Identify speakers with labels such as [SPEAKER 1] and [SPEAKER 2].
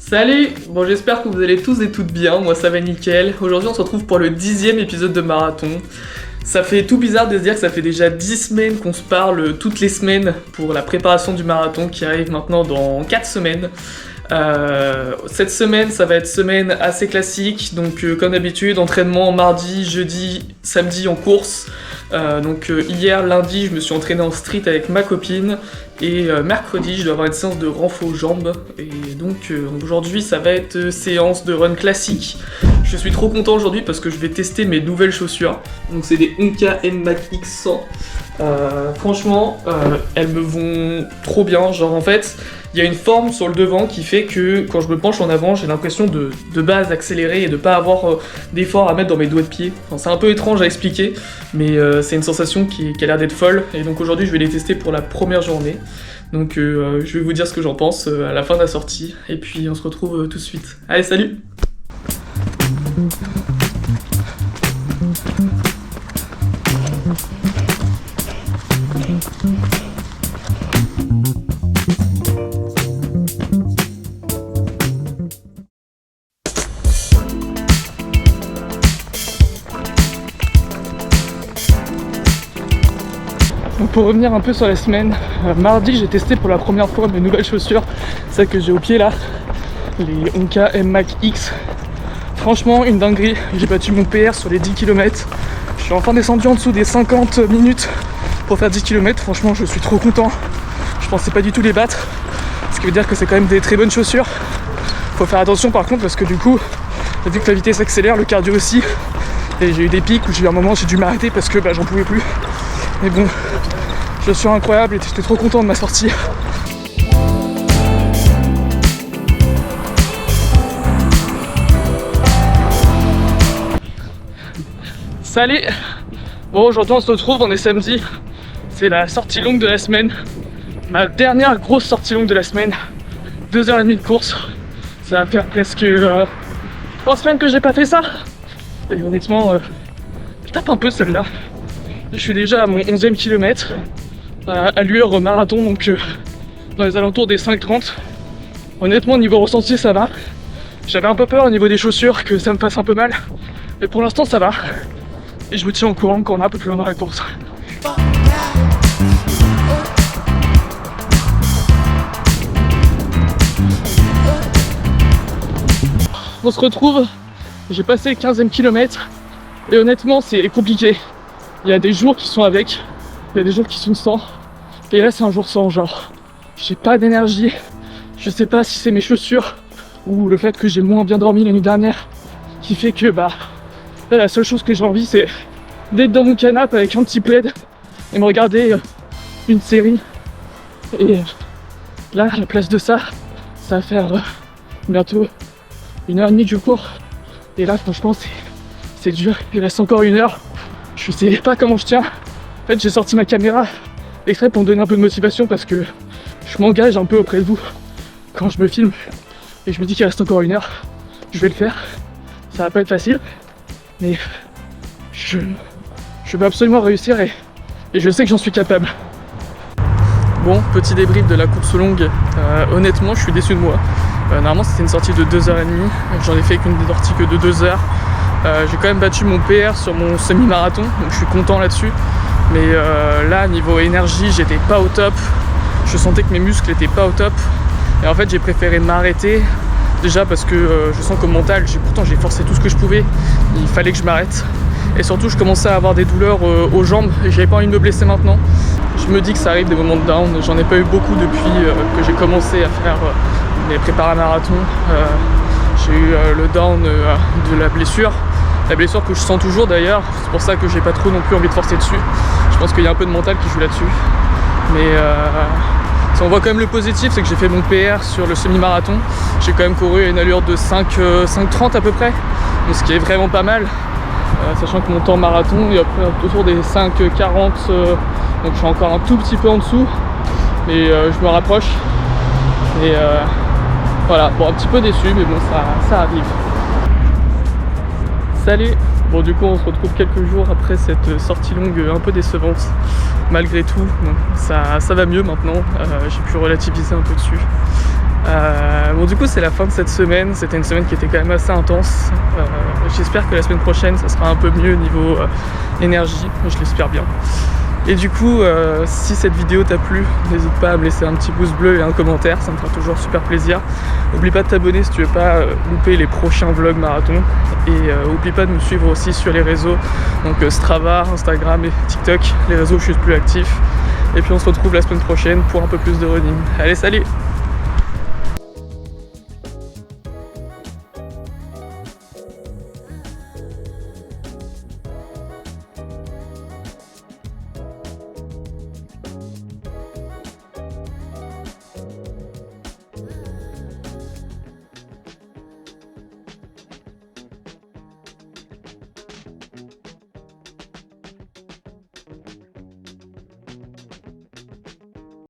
[SPEAKER 1] Salut! Bon, j'espère que vous allez tous et toutes bien, moi ça va nickel. Aujourd'hui on se retrouve pour le 10e épisode de marathon. Ça fait tout bizarre de se dire que ça fait déjà 10 semaines qu'on se parle toutes les semaines pour la préparation du marathon qui arrive maintenant dans 4 semaines. Cette semaine, ça va être semaine assez classique, donc comme d'habitude, entraînement mardi, jeudi, samedi en course. Hier, lundi, je me suis entraîné en street avec ma copine et mercredi, je dois avoir une séance de renfort aux jambes. Et donc aujourd'hui, ça va être séance de run classique. Je suis trop content aujourd'hui parce que je vais tester mes nouvelles chaussures. Donc c'est des Hoka Max X100. Franchement, elles me vont trop bien. Genre en fait, il y a une forme sur le devant qui fait que quand je me penche en avant, j'ai l'impression de base d'accélérer et de pas avoir d'effort à mettre dans mes doigts de pied. Enfin, c'est un peu étrange à expliquer, mais c'est une sensation qui a l'air d'être folle. Et donc aujourd'hui, je vais les tester pour la première journée. Donc je vais vous dire ce que j'en pense à la fin de la sortie. Et puis on se retrouve tout de suite. Allez, salut! Donc pour revenir un peu sur la semaine, mardi j'ai testé pour la première fois mes nouvelles chaussures, celles que j'ai au pied là, les Hoka Max X. Franchement une dinguerie, j'ai battu mon PR sur les 10 km, je suis enfin descendu en dessous des 50 minutes pour faire 10 km, franchement je suis trop content, je pensais pas du tout les battre, ce qui veut dire que c'est quand même des très bonnes chaussures. Faut faire attention par contre parce que du coup, vu que la vitesse accélère, le cardio aussi, et j'ai eu des pics où j'ai eu un moment j'ai dû m'arrêter parce que j'en pouvais plus. Mais bon, chaussures incroyables et j'étais trop content de ma sortie. Salut! Bon, aujourd'hui on se retrouve, on est samedi. C'est la sortie longue de la semaine. Ma dernière grosse sortie longue de la semaine. 2h30 de course. Ça va faire presque 3 semaines que j'ai pas fait ça. Et honnêtement, je tape un peu celle-là. Je suis déjà à mon 11e kilomètre, à allure marathon, donc dans les alentours des 5h30. Honnêtement, niveau ressenti, ça va. J'avais un peu peur au niveau des chaussures que ça me fasse un peu mal, mais pour l'instant, ça va. Et je vous tiens au courant quand on est un peu plus loin dans la course. On se retrouve, j'ai passé le 15e kilomètre, et honnêtement, c'est compliqué. Il y a des jours qui sont avec, il y a des jours qui sont sans, et là c'est un jour sans, genre j'ai pas d'énergie, je sais pas si c'est mes chaussures ou le fait que j'ai moins bien dormi la nuit dernière qui fait que là la seule chose que j'ai envie c'est d'être dans mon canapé avec un petit plaid et me regarder une série, et là à la place de ça, ça va faire bientôt 1h30 que je cours, et là franchement c'est dur, il reste encore 1 heure. Je sais pas comment je tiens. En fait, j'ai sorti ma caméra exprès pour me donner un peu de motivation parce que je m'engage un peu auprès de vous quand je me filme et je me dis qu'il reste encore 1 heure. Je vais le faire. Ça va pas être facile, mais je vais absolument réussir et je sais que j'en suis capable. Bon, petit débrief de la course longue. Honnêtement, je suis déçu de moi. Normalement, c'était une sortie de 2h30. J'en ai fait qu'une sortie que de 2 heures. J'ai quand même battu mon PR sur mon semi-marathon, donc je suis content là-dessus. Mais là, niveau énergie, j'étais pas au top. Je sentais que mes muscles étaient pas au top. Et en fait, j'ai préféré m'arrêter. Déjà parce que je sens qu'au mental, pourtant j'ai forcé tout ce que je pouvais. Il fallait que je m'arrête. Et surtout, je commençais à avoir des douleurs aux jambes et j'avais pas envie de me blesser maintenant. Je me dis que ça arrive des moments de down. J'en ai pas eu beaucoup depuis que j'ai commencé à faire mes préparas marathon. J'ai eu le down de la blessure que je sens toujours d'ailleurs, c'est pour ça que j'ai pas trop non plus envie de forcer dessus. Je pense qu'il y a un peu de mental qui joue là-dessus. Mais si on voit quand même le positif, c'est que j'ai fait mon PR sur le semi-marathon. J'ai quand même couru à une allure de 5,30 à peu près, donc ce qui est vraiment pas mal. sachant que mon temps marathon est autour des 5,40, donc je suis encore un tout petit peu en dessous, mais je me rapproche. Et voilà, bon, un petit peu déçu, mais bon, ça arrive. Salut! Bon, du coup, on se retrouve quelques jours après cette sortie longue un peu décevante. Malgré tout, bon, ça va mieux maintenant, j'ai pu relativiser un peu dessus. Bon, du coup, c'est la fin de cette semaine. C'était une semaine qui était quand même assez intense. J'espère que la semaine prochaine, ça sera un peu mieux niveau énergie, je l'espère bien. Et du coup, si cette vidéo t'a plu, n'hésite pas à me laisser un petit pouce bleu et un commentaire, ça me fera toujours super plaisir. N'oublie pas de t'abonner si tu veux pas louper les prochains vlogs marathon. Et oublie pas de me suivre aussi sur les réseaux, donc Strava, Instagram et TikTok, les réseaux où je suis le plus actif. Et puis on se retrouve la semaine prochaine pour un peu plus de running. Allez, salut!